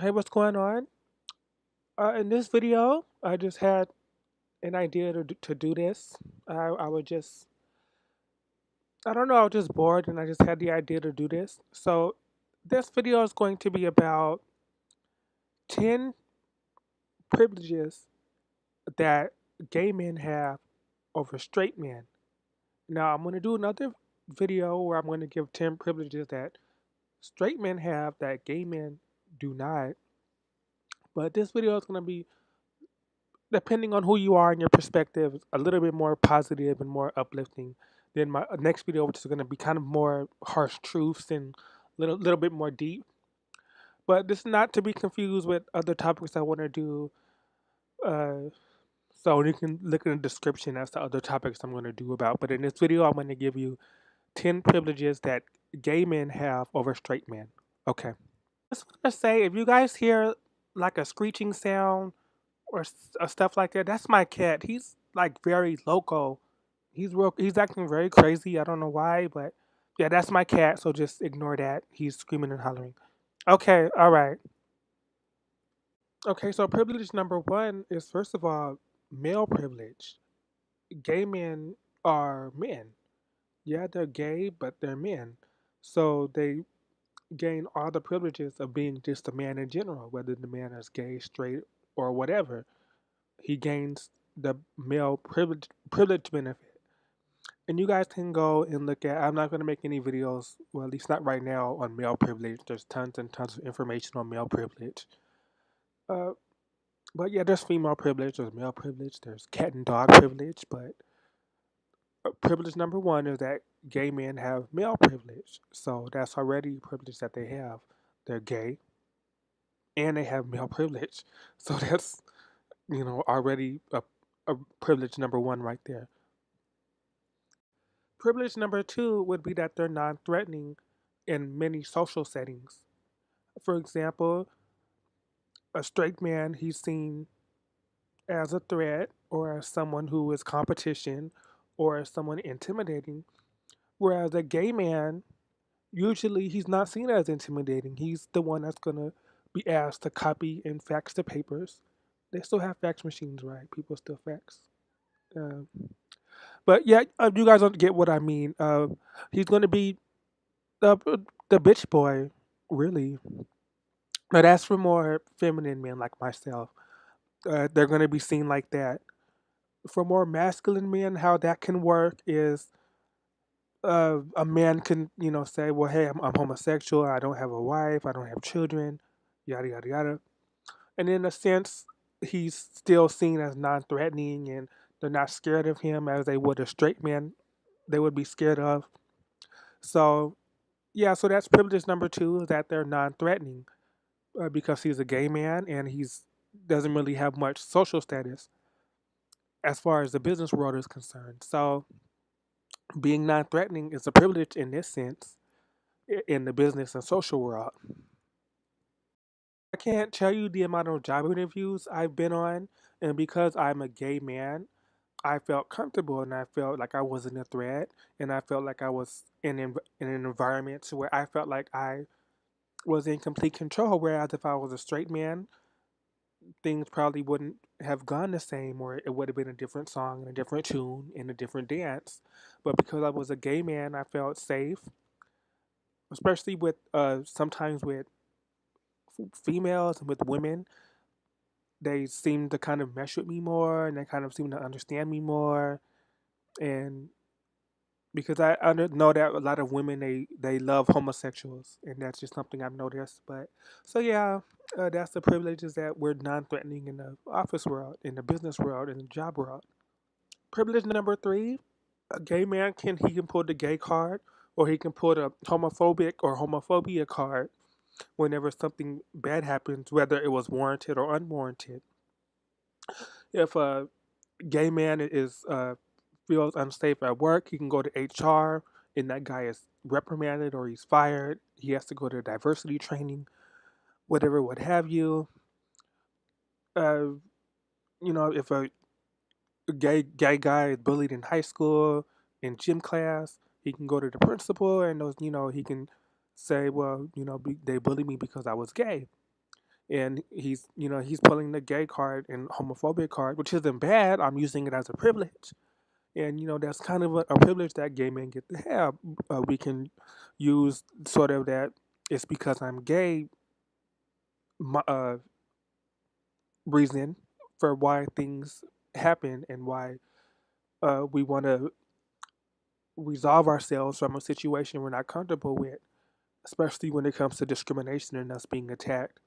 Hey, what's going on? In this video, I just had an idea to do this. I was just, I don't know, I was just bored and I just had the idea to do this. So, this video is going to be about 10 privileges that gay men have over straight men. Now, I'm going to do another video where I'm going to give 10 privileges that straight men have that gay men do not. But this video is going to be, depending on who you are and your perspective, a little bit more positive and more uplifting than my next video, which is going to be kind of more harsh truths and little bit more deep. But this is not to be confused with other topics I want to do. Uh, so you can look in the description as to other topics I'm going to do about. But in this video, I'm going to give you 10 privileges that gay men have over straight men. Okay. Just want to say, if you guys hear like a screeching sound or stuff like that. That's my cat. He's like very loco. He's acting very crazy. I don't know why, but yeah, that's my cat. So just ignore that. He's screaming and hollering. Okay, all right. Okay, so privilege number one is first of all male privilege. Gay men are men. Yeah, they're gay, but they're men. So they gain all the privileges of being just a man in general, whether the man is gay, straight, or whatever. He gains the male privilege benefit. And you guys can go and look at. I'm not going to make any videos, well, at least not right now, on male privilege. There's tons and tons of information on male privilege. Uh, but yeah, there's female privilege, there's male privilege, there's cat and dog privilege. But privilege number one is that gay men have male privilege. So that's already privilege that they have. They're gay and they have male privilege. So that's already a privilege number one right there. Privilege number two would be that they're non threatening in many social settings. For example, a straight man, he's seen as a threat or as someone who is competition or as someone intimidating, whereas a gay man, usually he's not seen as intimidating. He's the one that's going to be asked to copy and fax the papers. They still have fax machines, right? People still fax. Um, but yeah, you guys don't get what I mean. He's going to be the bitch boy, really. But that's for more feminine men like myself. They're going to be seen like that. For more masculine men, how that can work is a man can, say, well, hey, I'm homosexual. I don't have a wife. I don't have children. Yada, yada, yada. And in a sense, he's still seen as non threatening and they're not scared of him as they would a straight man they would be scared of. So, yeah, so that's privilege number two is that they're non threatening. Because he's a gay man and he's doesn't really have much social status as far as the business world is concerned. So being non-threatening is a privilege in this sense in the business and social world. I can't tell you the amount of job interviews I've been on, and because I'm a gay man, I felt comfortable and I felt like I wasn't a threat, and I felt like I was in an environment where I felt like I was in complete control. Whereas if I was a straight man, things probably wouldn't have gone the same, or it would have been a different song and a different tune and a different dance. But because I was a gay man, I felt safe, especially with sometimes with females and with women. They seem to kind of mesh with me more, and they kind of seem to understand me more. And because know that a lot of women they love homosexuals, and that's just something I've noticed. But so yeah, that's the privileges that we're non-threatening in the office world, in the business world, in the job world. Privilege number three: a gay man can pull the gay card, or he can pull the homophobic or homophobia card whenever something bad happens, whether it was warranted or unwarranted. If a gay man is feels unsafe at work, he can go to HR, and that guy is reprimanded or he's fired. He has to go to diversity training, whatever, what have you. Uh, if a gay guy is bullied in high school, in gym class, he can go to the principal and he can say, well, they bullied me because I was gay. and he's pulling the gay card and homophobic card, which isn't bad. I'm using it as a privilege, and that's kind of a privilege that gay men get to have. We can use sort of that it's because I'm gay reason for why things happen and why we want to resolve ourselves from a situation we're not comfortable with, especially when it comes to discrimination and us being attacked.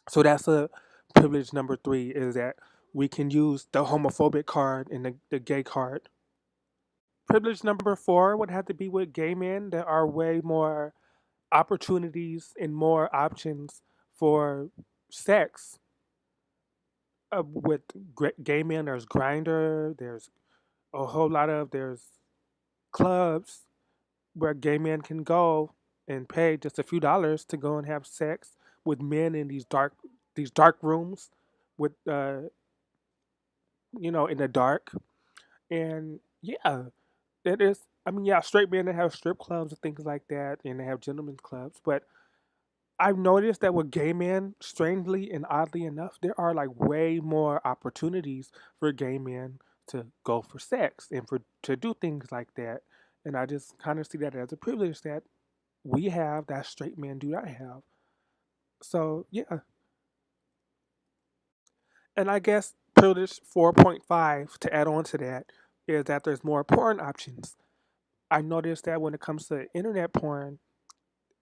So that's a privilege number three, is that we can use the homophobic card and the gay card. Privilege number four would have to be with gay men. There are way more opportunities and more options for sex. With gay men, there's Grinder, there's a whole lot of there's clubs where gay men can go and pay just a few dollars to go and have sex with men in these dark rooms with in the dark. And yeah, it is. I mean, yeah, straight men that have strip clubs and things like that, and they have gentlemen's clubs. But I've noticed that with gay men, strangely and oddly enough, there are like way more opportunities for gay men to go for sex and for to do things like that. And I just kind of see that as a privilege that we have that straight men do not have. So yeah, and I guess privilege 4.5 to add on to that is that there's more porn options. I noticed that when it comes to internet porn,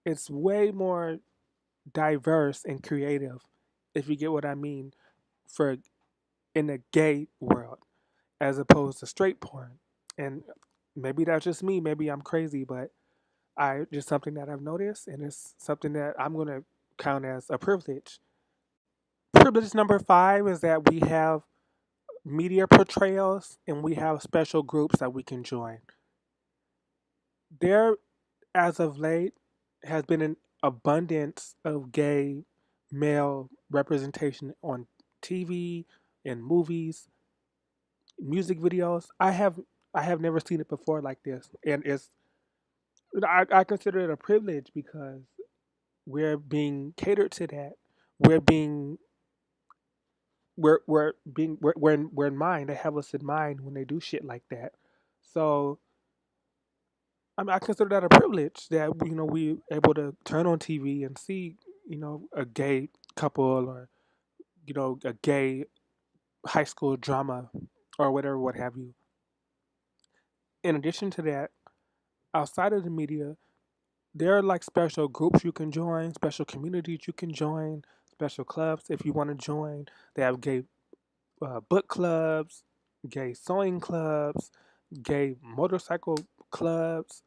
it's way more diverse and creative, if you get what I mean, for in the gay world as opposed to straight porn. And maybe that's just me, maybe I'm crazy, but I just something that I've noticed, and it's something that I'm gonna count as a privilege. Privilege number five is that we have media portrayals and we have special groups that we can join. There, as of late, has been an abundance of gay male representation on TV, in movies, music videos. I have never seen it before like this, and I consider it a privilege because we're being catered to that. We're being we're in mind. They have us in mind when they do shit like that. So I mean, I consider that a privilege that we able to turn on TV and see a gay couple or a gay high school drama or whatever, what have you. In addition to that, outside of the media, there are like special groups you can join, special communities you can join, special clubs if you want to join. They have gay book clubs, gay sewing clubs, gay motorcycle clubs,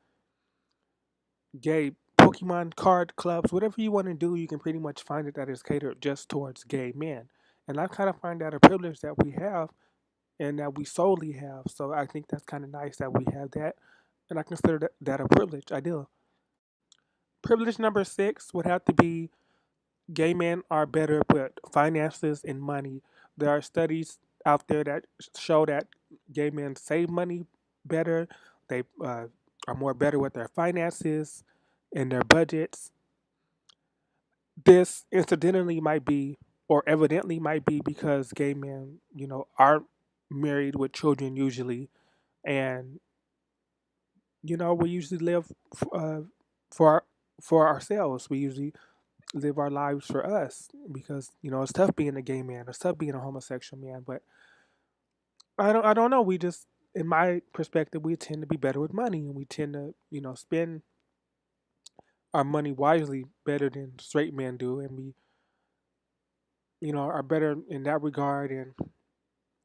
gay Pokemon card clubs, whatever you want to do, you can pretty much find it that is catered just towards gay men. And I kind of find that a privilege that we have and that we solely have. So I think that's kind of nice that we have that. And I consider that a privilege. I do. Privilege number six would have to be gay men are better with finances and money. There are studies out there that show that gay men save money better. They are more better with their finances and their budgets. This incidentally might be, or evidently might be, because gay men, aren't married with children usually, and we usually live for for ourselves. We usually live our lives for us because it's tough being a gay man. It's tough being a homosexual man. But I don't know. We just, in my perspective, we tend to be better with money, and we tend to spend our money wisely better than straight men do, and we are better in that regard. And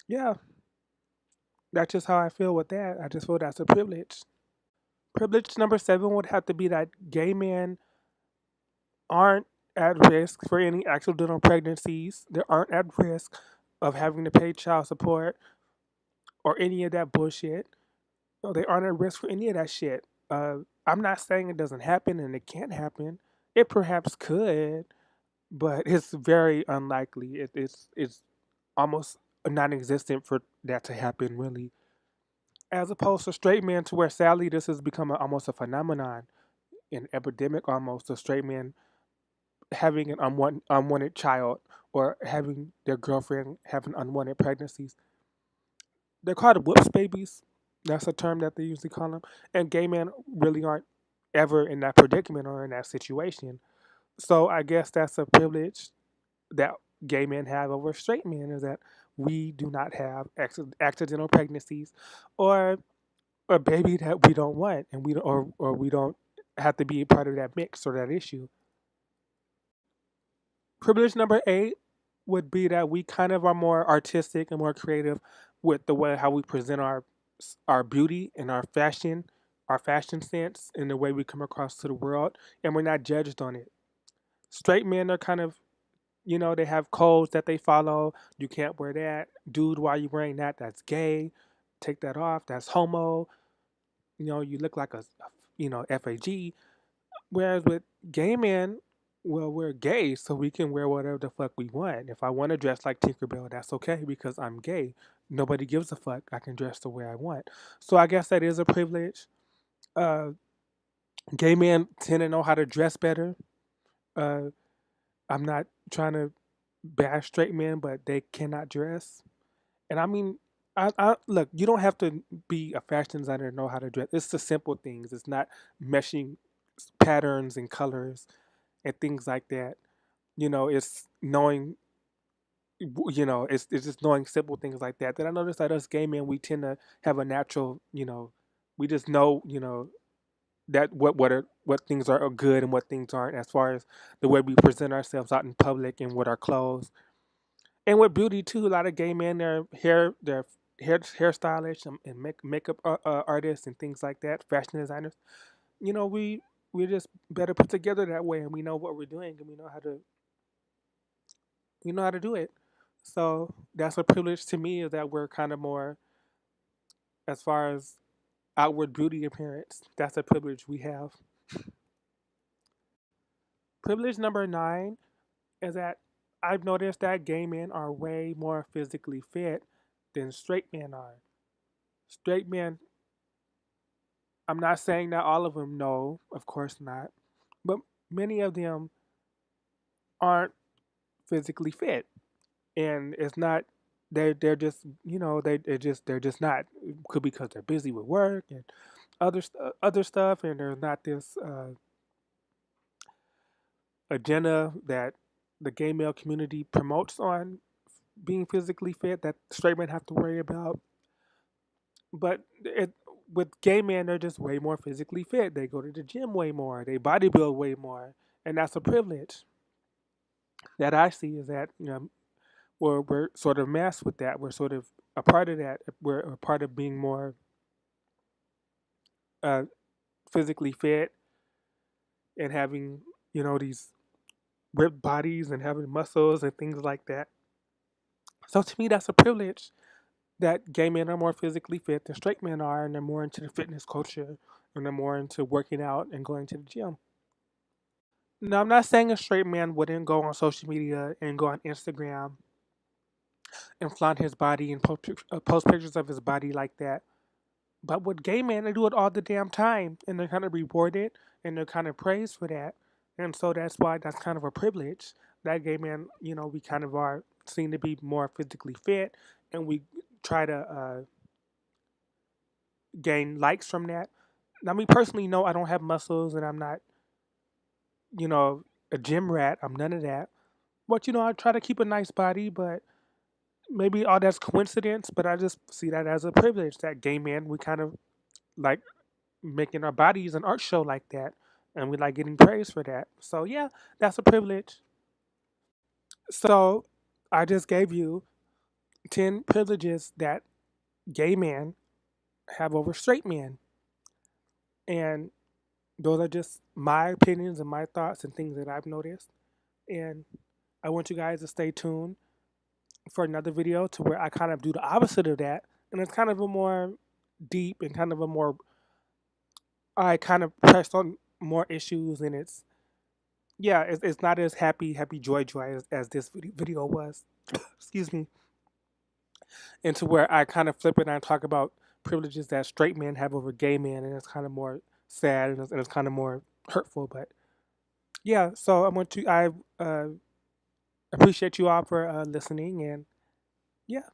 yeah, that's just how I feel with that. I just feel that's a privilege. Privilege number seven would have to be that gay men aren't at risk for any accidental pregnancies. They aren't at risk of having to pay child support or any of that bullshit. No, they aren't at risk for any of that shit. I'm not saying it doesn't happen and it can't happen. It perhaps could, but it's very unlikely. It's almost non-existent for that to happen, really. As opposed to straight men, to where sadly this has become almost a phenomenon, an epidemic almost of straight men having an unwanted child or having their girlfriend having unwanted pregnancies. They're called whoops babies. That's a term that they usually call them. And gay men really aren't ever in that predicament or in that situation. So I guess that's a privilege that gay men have over straight men, is that we do not have accidental pregnancies or a baby that we don't want, and or we don't have to be a part of that mix or that issue. Privilege number 8 would be that we kind of are more artistic and more creative with the way how we present our beauty and our fashion sense, and the way we come across to the world, and we're not judged on it. Straight men are kind of, they have codes that they follow. You can't wear that. Dude, why are you wearing that? That's gay. Take that off. That's homo. You look like FAG. Whereas with gay men, well, we're gay, so we can wear whatever the fuck we want. If I want to dress like Tinkerbell, that's okay because I'm gay. Nobody gives a fuck. I can dress the way I want. So I guess that is a privilege. Uh, Gay men tend to know how to dress better. Uh, I'm not trying to bash straight men, but they cannot dress. And I mean, I look. You don't have to be a fashion designer to know how to dress. It's the simple things. It's not meshing patterns and colors and things like that. It's knowing. It's just knowing simple things like that. That I noticed that us gay men, we tend to have a natural. We just know. That what things are good and what things aren't, as far as the way we present ourselves out in public and with our clothes. And with beauty too, a lot of gay men, they're hairstylists and makeup artists and things like that, fashion designers. We just better put together that way, and we know what we're doing, and we know how to do it. So that's a privilege to me, is that we're kind of more, as far as outward beauty appearance. That's a privilege we have. Privilege number 9 is that I've noticed that gay men are way more physically fit than straight men are. Straight men, I'm not saying that all of them, no, of course not, but many of them aren't physically fit, and it's not. They're just they're just not. It could be because they're busy with work and other stuff, and there's not this agenda that the gay male community promotes on being physically fit that straight men have to worry about. But with gay men, they're just way more physically fit. They go to the gym way more. They bodybuild way more, and that's a privilege that I see. Is that we're sort of masked with that. We're sort of a part of that. We're a part of being more uh, physically fit and having these ripped bodies and having muscles and things like that. So to me, that's a privilege that gay men are more physically fit than straight men are, and they're more into the fitness culture, and they're more into working out and going to the gym. Now, I'm not saying a straight man wouldn't go on social media and go on Instagram and flaunt his body and post pictures of his body like that. But with gay men, they do it all the damn time, and they're kind of rewarded and they're kind of praised for that. And so that's why that's kind of a privilege that gay men, we kind of are seen to be more physically fit, and we try to gain likes from that. Now, me personally, no, I don't have muscles, and I'm not, you know, a gym rat. I'm none of that. But I try to keep a nice body, but maybe all that's coincidence. But I just see that as a privilege that gay men, we kind of like making our bodies an art show like that, and we like getting praise for that. So yeah, that's a privilege. So I just gave you 10 privileges that gay men have over straight men, and those are just my opinions and my thoughts and things that I've noticed. And I want you guys to stay tuned for another video to where I kind of do the opposite of that, and it's kind of a more deep and kind of a more, I kind of pressed on more issues, and it's not as happy joy as this video was. Excuse me. And to where I kind of flip it and I talk about privileges that straight men have over gay men, and it's kind of more sad, and it's kind of more hurtful. But Yeah, so I appreciate you all for listening, and yeah.